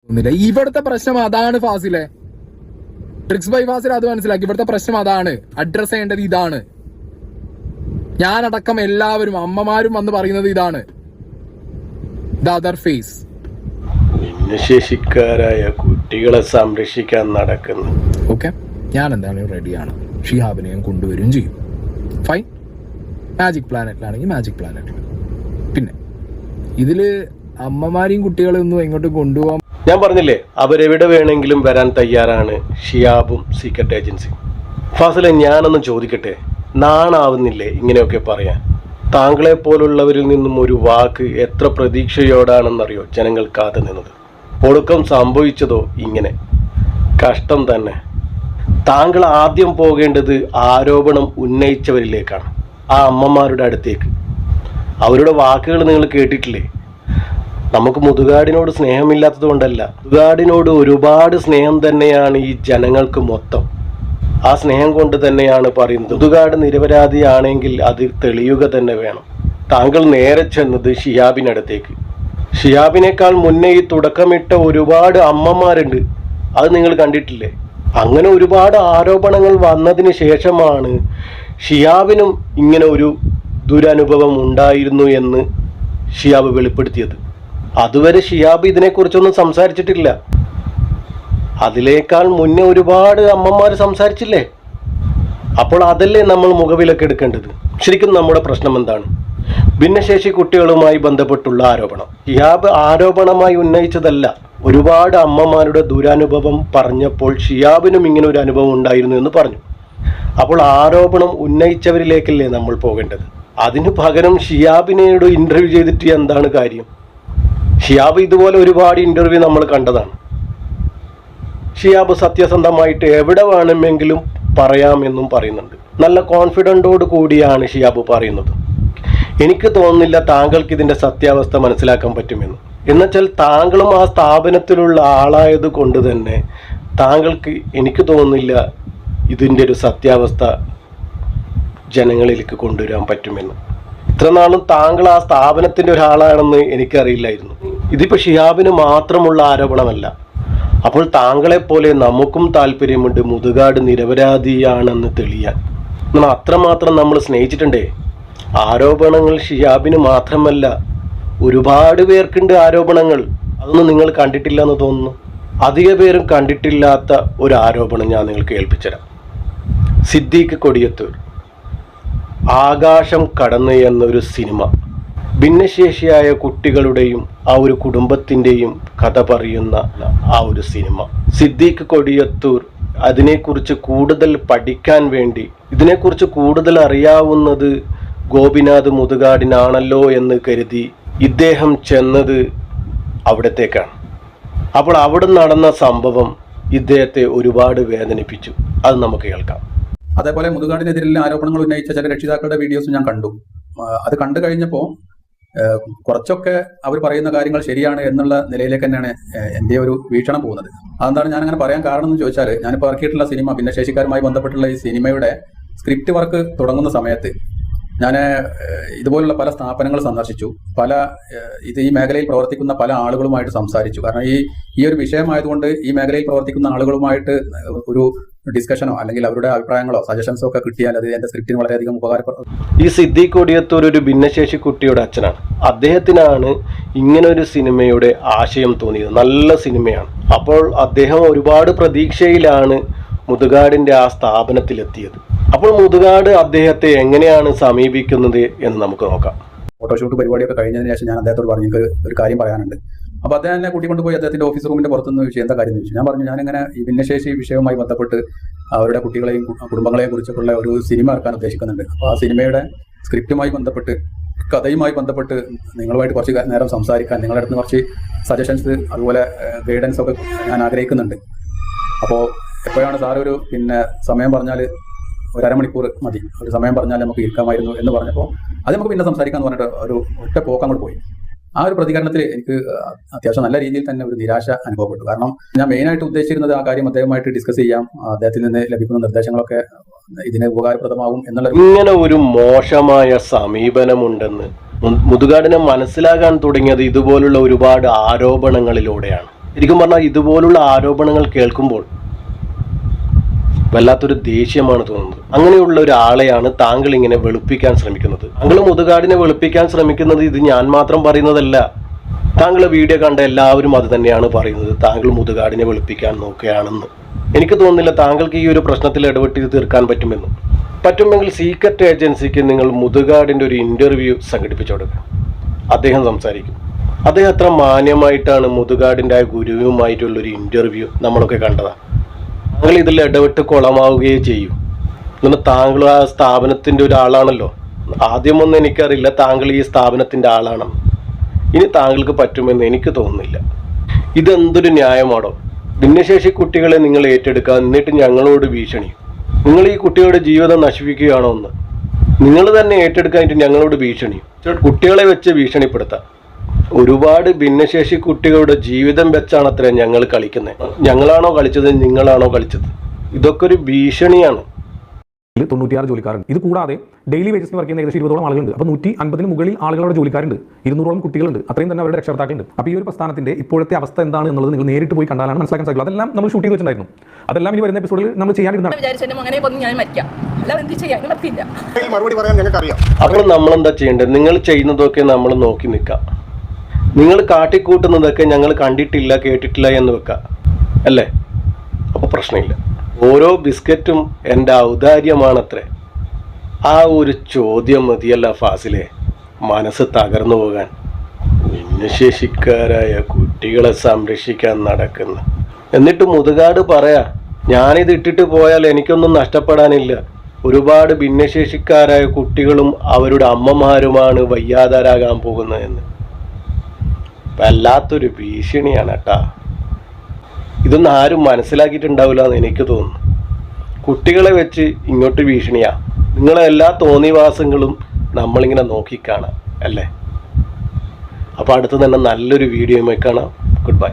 ഇവിടുത്തെ പ്രശ്നം അതാണ് ഫാസിലെ. ട്രിക്സ് ബൈ ഫാസിൽ അത് മനസ്സിലാക്കി. ഇവിടുത്തെ പ്രശ്നം അതാണ്. അഡ്രസ് ചെയ്യേണ്ടത് ഇതാണ്. ഞാനടക്കം എല്ലാവരും അമ്മമാരും വന്ന് പറയുന്നത് ഇതാണ്. The other face. ഭിന്നശേഷിക്കാരായ കുട്ടികളെ സംരക്ഷിക്കാൻ നടക്കുന്നു. ഓക്കെ, ഞാൻ എന്തായാലും റെഡിയാണ്. ഷിഹാബിനെയും കൊണ്ടുവരും ചെയ്യും. ഫൈൻ. മാജിക് പ്ലാനറ്റിലാണെങ്കിൽ മാജിക് പ്ലാനറ്റിൽ. പിന്നെ ഇതില് അമ്മമാരെയും കുട്ടികളെ ഒന്നും എങ്ങോട്ടും കൊണ്ടുപോകാൻ ഞാൻ പറഞ്ഞില്ലേ, അവരെവിടെ വേണമെങ്കിലും വരാൻ തയ്യാറാണ് ഷിയാബും സീക്രട്ട് ഏജൻസി. ഫാസിലെ, ഞാനൊന്ന് ചോദിക്കട്ടെ, നാണാവുന്നില്ലേ ഇങ്ങനെയൊക്കെ പറയാൻ? താങ്കളെ പോലുള്ളവരിൽ നിന്നും ഒരു വാക്ക് എത്ര പ്രതീക്ഷയോടാണെന്നറിയോ ജനങ്ങൾ കാത്തു നിന്നത്. ഒടുക്കം സംഭവിച്ചതോ ഇങ്ങനെ. കഷ്ടം തന്നെ. താങ്കൾ ആദ്യം പോകേണ്ടത് ആരോപണം ഉന്നയിച്ചവരിലേക്കാണ്, ആ അമ്മമാരുടെ അടുത്തേക്ക്. അവരുടെ വാക്കുകൾ നിങ്ങൾ കേട്ടിട്ടില്ലേ? നമുക്ക് മുതുകാടിനോട് സ്നേഹമില്ലാത്തത് കൊണ്ടല്ല, മുതുകാടിനോട് ഒരുപാട് സ്നേഹം തന്നെയാണ് ഈ ജനങ്ങൾക്ക് മൊത്തം. ആ സ്നേഹം കൊണ്ട് തന്നെയാണ് പറയുന്നത്, മുതുകാട് നിരപരാധിയാണെങ്കിൽ അത് തെളിയുക തന്നെ വേണം. താങ്കൾ നേരെ ചെന്നത് ഷിയാബിനടുത്തേക്ക്. ഷിയാബിനേക്കാൾ മുന്നേ ഈ തുടക്കമിട്ട ഒരുപാട് അമ്മമാരുണ്ട്, അത് നിങ്ങൾ കണ്ടിട്ടില്ലേ? അങ്ങനെ ഒരുപാട് ആരോപണങ്ങൾ വന്നതിന് ശേഷമാണ് ഷിയാബിനും ഇങ്ങനെ ഒരു ദുരനുഭവം ഉണ്ടായിരുന്നു എന്ന് ഷിയാബ് വെളിപ്പെടുത്തിയത്. അതുവരെ ഷിയാബ് ഇതിനെക്കുറിച്ചൊന്നും സംസാരിച്ചിട്ടില്ല. അതിലേക്കാൾ മുന്നേ ഒരുപാട് അമ്മമാർ സംസാരിച്ചില്ലേ? അപ്പോൾ അതല്ലേ നമ്മൾ മുഖവിലൊക്കെ എടുക്കേണ്ടത്. ശരിക്കും നമ്മുടെ പ്രശ്നം എന്താണ്? ഭിന്നശേഷി കുട്ടികളുമായി ബന്ധപ്പെട്ടുള്ള ആരോപണം ഷിയാബ് ആരോപണമായി ഉന്നയിച്ചതല്ല. ഒരുപാട് അമ്മമാരുടെ ദുരനുഭവം പറഞ്ഞപ്പോൾ ഷിയാബിനും ഇങ്ങനെ ഒരു അനുഭവം ഉണ്ടായിരുന്നു എന്ന് പറഞ്ഞു. അപ്പോൾ ആരോപണം ഉന്നയിച്ചവരിലേക്കല്ലേ നമ്മൾ പോകേണ്ടത്? അതിനു പകരം ഷിയാബിനോട് ഇന്റർവ്യൂ ചെയ്തിട്ട് എന്താണ് കാര്യം? ഷിയാബ് ഇതുപോലെ ഒരുപാട് ഇന്റർവ്യൂ നമ്മൾ കണ്ടതാണ്. ഷിയാബ് സത്യസന്ധമായിട്ട് എവിടെ വേണമെങ്കിലും പറയാമെന്നും പറയുന്നുണ്ട്. നല്ല കോൺഫിഡൻറ്റോട് കൂടിയാണ് ഷിയാബ് പറയുന്നത്. എനിക്ക് തോന്നുന്നില്ല താങ്കൾക്ക് ഇതിൻ്റെ സത്യാവസ്ഥ മനസ്സിലാക്കാൻ പറ്റുമെന്ന്. എന്നുവെച്ചാൽ താങ്കളും ആ സ്ഥാപനത്തിലുള്ള ആളായത് കൊണ്ട് തന്നെ താങ്കൾക്ക് എനിക്ക് തോന്നുന്നില്ല ഇതിൻ്റെ ഒരു സത്യാവസ്ഥ ജനങ്ങളിലേക്ക് കൊണ്ടുവരാൻ പറ്റുമെന്ന്. ഇത്ര നാളും താങ്കൾ ആ സ്ഥാപനത്തിൻ്റെ ഒരാളാണെന്ന് എനിക്കറിയില്ലായിരുന്നു. ഇതിപ്പോൾ ഷിയാബിന് മാത്രമുള്ള ആരോപണമല്ല. അപ്പോൾ താങ്കളെപ്പോലെ നമുക്കും താല്പര്യമുണ്ട് മുതുകാട് നിരപരാധിയാണെന്ന് തെളിയാൻ. എന്നാൽ അത്രമാത്രം നമ്മൾ സ്നേഹിച്ചിട്ടുണ്ടേ. ആരോപണങ്ങൾ ഷിയാബിന് മാത്രമല്ല, ഒരുപാട് പേർക്കുണ്ട് ആരോപണങ്ങൾ. അതൊന്നും നിങ്ങൾ കണ്ടിട്ടില്ല എന്ന് തോന്നുന്നു. അധിക പേരും കണ്ടിട്ടില്ലാത്ത ഒരു ആരോപണം ഞാൻ നിങ്ങൾക്ക് കേൾപ്പിച്ചുതരാം. സിദ്ദീഖ് കൊടിയത്തൂർ ആകാശം കടന്ന് എന്നൊരു സിനിമ ഭിന്നശേഷിയായ കുട്ടികളുടെയും ആ ഒരു കുടുംബത്തിൻ്റെയും കഥ പറയുന്ന ആ ഒരു സിനിമ. സിദ്ദീഖ് കൊടിയത്തൂർ അതിനെക്കുറിച്ച് കൂടുതൽ പഠിക്കാൻ വേണ്ടി, ഇതിനെക്കുറിച്ച് കൂടുതൽ അറിയാവുന്നത് ഗോപിനാഥ് മുതുകാടിനാണല്ലോ എന്ന് കരുതി ഇദ്ദേഹം ചെന്നത് അവിടത്തേക്കാണ്. അപ്പോൾ അവിടെ നടന്ന സംഭവം ഇദ്ദേഹത്തെ ഒരുപാട് വേദനിപ്പിച്ചു. അത് നമുക്ക് കേൾക്കാം. അതേപോലെ മുതുകാടിനെതിരെ ആരോപണങ്ങൾ ഉന്നയിച്ച ചില രക്ഷിതാക്കളുടെ വീഡിയോസ് ഞാൻ കണ്ടു. അത് കണ്ടു കഴിഞ്ഞപ്പോൾ കുറച്ചൊക്കെ അവർ പറയുന്ന കാര്യങ്ങൾ ശരിയാണ് എന്നുള്ള നിലയിലേക്ക് തന്നെയാണ് എൻ്റെ ഒരു വീക്ഷണം പോകുന്നത്. അതെന്താണ് ഞാൻ അങ്ങനെ പറയാൻ കാരണം എന്ന് ചോദിച്ചാൽ, ഞാനിപ്പോൾ ഇറക്കിയിട്ടുള്ള സിനിമ, ഭിന്നശേഷിക്കാരുമായി ബന്ധപ്പെട്ടുള്ള ഈ സിനിമയുടെ സ്ക്രിപ്റ്റ് വർക്ക് തുടങ്ങുന്ന സമയത്ത് ഞാൻ ഇതുപോലുള്ള പല സ്ഥാപനങ്ങൾ സന്ദർശിച്ചു. ഈ മേഖലയിൽ പ്രവർത്തിക്കുന്ന പല ആളുകളുമായിട്ട് സംസാരിച്ചു. കാരണം ഈ ഒരു വിഷയമായതുകൊണ്ട് ഈ മേഖലയിൽ പ്രവർത്തിക്കുന്ന ആളുകളുമായിട്ട് ഒരു ഡിസ്കഷനോ അല്ലെങ്കിൽ അവരുടെ അഭിപ്രായങ്ങളോ സജഷൻസോ ഒക്കെ കിട്ടിയാൽ അത് എൻ്റെ സ്ക്രിപ്റ്റിന് വളരെയധികം ഉപകാരപ്പെടും. ഈ സിദ്ദീഖ് കൊടിയത്തൂർ ഒരു ഭിന്നശേഷി കുട്ടിയുടെ അച്ഛനാണ്. അദ്ദേഹത്തിനാണ് ഇങ്ങനെ ഒരു സിനിമയുടെ ആശയം തോന്നിയത്. നല്ല സിനിമയാണ്. അപ്പോൾ അദ്ദേഹം ഒരുപാട് പ്രതീക്ഷയിലാണ് മുതുകാടിൻ്റെ ആ സ്ഥാപനത്തിലെത്തിയത്. അപ്പോൾ മുതുകാട് അദ്ദേഹത്തെ എങ്ങനെയാണ് സമീപിക്കുന്നത് എന്ന് നമുക്ക് നോക്കാം. ഫോട്ടോഷൂട്ട് പരിപാടിയൊക്കെ കഴിഞ്ഞതിന് ശേഷം ഞാൻ അദ്ദേഹത്തോട് പറഞ്ഞു, എനിക്ക് ഒരു കാര്യം പറയാനുണ്ട്. അപ്പോൾ അദ്ദേഹം എന്നെ കൂട്ടിക്കൊണ്ടുപോയി അദ്ദേഹത്തിന്റെ ഓഫീസ് റൂമിന്റെ പുറത്തുനിന്ന് ചോദിച്ചു, എന്താ കാര്യം ചോദിച്ചു. ഞാൻ പറഞ്ഞു, ഞാനിങ്ങനെ ഈ ഭിന്നശേഷി വിഷയവുമായി ബന്ധപ്പെട്ട് അവരുടെ കുട്ടികളെയും കുടുംബങ്ങളെയും കുറിച്ചൊക്കെയുള്ള ഒരു സിനിമ ഇറക്കാൻ ഉദ്ദേശിക്കുന്നുണ്ട്. അപ്പോൾ ആ സിനിമയുടെ സ്ക്രിപ്റ്റുമായി ബന്ധപ്പെട്ട്, കഥയുമായി ബന്ധപ്പെട്ട് നിങ്ങളുമായിട്ട് കുറച്ച് നേരം സംസാരിക്കാൻ, നിങ്ങളുടെ അടുത്ത് കുറച്ച് സജഷൻസ് അതുപോലെ ഗൈഡൻസ് ഒക്കെ ഞാൻ ആഗ്രഹിക്കുന്നുണ്ട്. അപ്പോൾ എപ്പോഴാണ് സാർ ഒരു സമയം പറഞ്ഞാൽ ഒരു അരമണിക്കൂർ മതി, ഒരു സമയം പറഞ്ഞാൽ നമുക്ക് ഇരിക്കാമായിരുന്നു എന്ന് പറഞ്ഞപ്പോൾ അത് നമുക്ക് പിന്നെ സംസാരിക്കാമെന്ന് പറഞ്ഞിട്ട് ഒരു ഒറ്റ പോക്ക് അങ്ങോട്ട് പോയി. ആ ഒരു പ്രതികരണത്തിൽ എനിക്ക് അത്യാവശ്യം നല്ല രീതിയിൽ തന്നെ ഒരു നിരാശ അനുഭവപ്പെട്ടു. കാരണം ഞാൻ മെയിനായിട്ട് ഉദ്ദേശിച്ചിരുന്നത് ആ കാര്യം അദ്ദേഹമായിട്ട് ഡിസ്കസ് ചെയ്യാം, അദ്ദേഹത്തിൽ നിന്ന് ലഭിക്കുന്ന നിർദ്ദേശങ്ങളൊക്കെ ഇതിന് ഉപകാരപ്രദമാകും എന്നുള്ള. ഇങ്ങനെ ഒരു മോശമായ സമീപനമുണ്ടെന്ന് മുതുകാടിനെ മനസ്സിലാകാൻ തുടങ്ങിയത് ഇതുപോലുള്ള ഒരുപാട് ആരോപണങ്ങളിലൂടെയാണ്. ശരിക്കും പറഞ്ഞാൽ ഇതുപോലുള്ള ആരോപണങ്ങൾ കേൾക്കുമ്പോൾ വല്ലാത്തൊരു ദേഷ്യമാണ് തോന്നുന്നത്. അങ്ങനെയുള്ള ഒരാളെയാണ് താങ്കൾ ഇങ്ങനെ വെളുപ്പിക്കാൻ ശ്രമിക്കുന്നത്. താങ്കൾ മുതുകാടിനെ വെളുപ്പിക്കാൻ ശ്രമിക്കുന്നത് ഇത് ഞാൻ മാത്രം പറയുന്നതല്ല. താങ്കൾ വീഡിയോ കണ്ട എല്ലാവരും അത് തന്നെയാണ് പറയുന്നത്. താങ്കൾ മുതുകാടിനെ വെളുപ്പിക്കാൻ നോക്കുകയാണെന്ന്. എനിക്ക് തോന്നുന്നില്ല താങ്കൾക്ക് ഈ ഒരു പ്രശ്നത്തിൽ ഇടപെട്ട് ഇത് തീർക്കാൻ പറ്റുമെന്ന്. പറ്റുമെങ്കിൽ സീക്രട്ട് ഏജൻസിക്ക് നിങ്ങൾ മുതുകാടിൻ്റെ ഒരു ഇൻ്റർവ്യൂ സംഘടിപ്പിച്ചു കൊടുക്കുക. അദ്ദേഹം സംസാരിക്കും. അദ്ദേഹം അത്ര മാന്യമായിട്ടാണ് മുതുകാടിൻ്റെ ആ ഗുരുവുമായിട്ടുള്ളൊരു ഇൻ്റർവ്യൂ നമ്മളൊക്കെ കണ്ടതാണ്. താങ്കൾ ഇതിൽ ഇടപെട്ട് കുളമാവുകയേ ചെയ്യൂ. എന്നാൽ താങ്കൾ ആ സ്ഥാപനത്തിൻ്റെ ഒരാളാണല്ലോ. ആദ്യമൊന്നും എനിക്കറിയില്ല താങ്കൾ ഈ സ്ഥാപനത്തിൻ്റെ ആളാണെന്ന്. ഇനി താങ്കൾക്ക് പറ്റുമെന്ന് എനിക്ക് തോന്നുന്നില്ല. ഇതെന്തൊരു ന്യായമാണോ? ഭിന്നശേഷി കുട്ടികളെ നിങ്ങൾ ഏറ്റെടുക്കുക, എന്നിട്ട് ഞങ്ങളോട് ഭീഷണി. നിങ്ങൾ ഈ കുട്ടികളുടെ ജീവിതം നശിപ്പിക്കുകയാണോ എന്ന് നിങ്ങൾ തന്നെ ഏറ്റെടുക്കാനായിട്ട് ഞങ്ങളോട് ഭീഷണി. കുട്ടികളെ വെച്ച് ഭീഷണിപ്പെടുത്താം. ഒരുപാട് ഭിന്നശേഷി കുട്ടികളുടെ ജീവിതം വെച്ചാണ് അത്ര ഞങ്ങൾ കളിക്കുന്നത്. ഞങ്ങളാണോ കളിച്ചത്, നിങ്ങളാണോ കളിച്ചത്? ഇതൊക്കെ ഒരു ഭീഷണിയാണ്. 96 ജോലിക്കാരുണ്ട്. ഇത് കൂടാതെ ഡെയിലി വേജസിന് വർക്ക് ചെയ്യുന്ന ഏകദേശം 20ഓളം ആളുകളുണ്ട്. അപ്പോൾ 150 മുകളിൽ ആളുകളുടെ ജോലിക്കാരുണ്ട്. 200ഓളം കുട്ടികളുണ്ട്. അത്രയും തന്നെ അവരുടെ രക്ഷകർത്താക്കളുണ്ട്. അപ്പോൾ ഈ ഒരു പ്രസ്ഥാനത്തിന്റെ ഇപ്പോഴത്തെ അവസ്ഥ എന്താണ് എന്നുള്ളത് നിങ്ങൾ നേരിട്ട് പോയി കണ്ടാലാണ് മനസ്സിലാക്കാൻ സാധിക്കും. അതെല്ലാം നമ്മൾ ഷൂട്ട് ചെയ്ത് വെച്ചിട്ടുണ്ടായിരുന്നു. അതെല്ലാം ഇനി വരുന്ന എപ്പിസോഡിൽ നമ്മൾ ചെയ്യാനിരുന്നതാണ്. അപ്പോൾ നമ്മൾ എന്താ ചെയ്യേണ്ടത്? നിങ്ങൾ ചെയ്യുന്നതൊക്കെ നമ്മൾ നോക്കി നിൽക്കാം. നിങ്ങൾ കാട്ടിക്കൂട്ടുന്നതൊക്കെ ഞങ്ങൾ കണ്ടിട്ടില്ല കേട്ടിട്ടില്ല എന്ന് വെക്കാം അല്ലേ? അപ്പോൾ പ്രശ്നമില്ല. ഓരോ ബിസ്ക്കറ്റും എൻ്റെ ഔദാര്യമാണത്രേ. ആ ഒരു ചോദ്യം മതിയല്ല ഫാസിലെ മനസ്സ് തകർന്നു പോകാൻ. ഭിന്നശേഷിക്കാരായ കുട്ടികളെ സംരക്ഷിക്കാൻ നടക്കുന്ന, എന്നിട്ട് മുതുകാട് പറയാ ഞാനിത് ഇട്ടിട്ട് പോയാൽ എനിക്കൊന്നും നഷ്ടപ്പെടാനില്ല. ഒരുപാട് ഭിന്നശേഷിക്കാരായ കുട്ടികളും അവരുടെ അമ്മമാരുമാണ് വയ്യാതാരാകാൻ പോകുന്നതെന്ന്. വല്ലാത്തൊരു ഭീഷണിയാണ് കേട്ടാ. ഇതൊന്നും ആരും മനസ്സിലാക്കിയിട്ടുണ്ടാവില്ല എന്ന് എനിക്ക് തോന്നുന്നു. കുട്ടികളെ വെച്ച് ഇങ്ങോട്ട് ഭീഷണിയാ. നിങ്ങളെ എല്ലാ തോന്നിവാസങ്ങളും നമ്മളിങ്ങനെ നോക്കിക്കാണാം അല്ലേ? അപ്പോൾ അടുത്ത് തന്നെ നല്ലൊരു വീഡിയോയുമായി കാണാം. Good bye.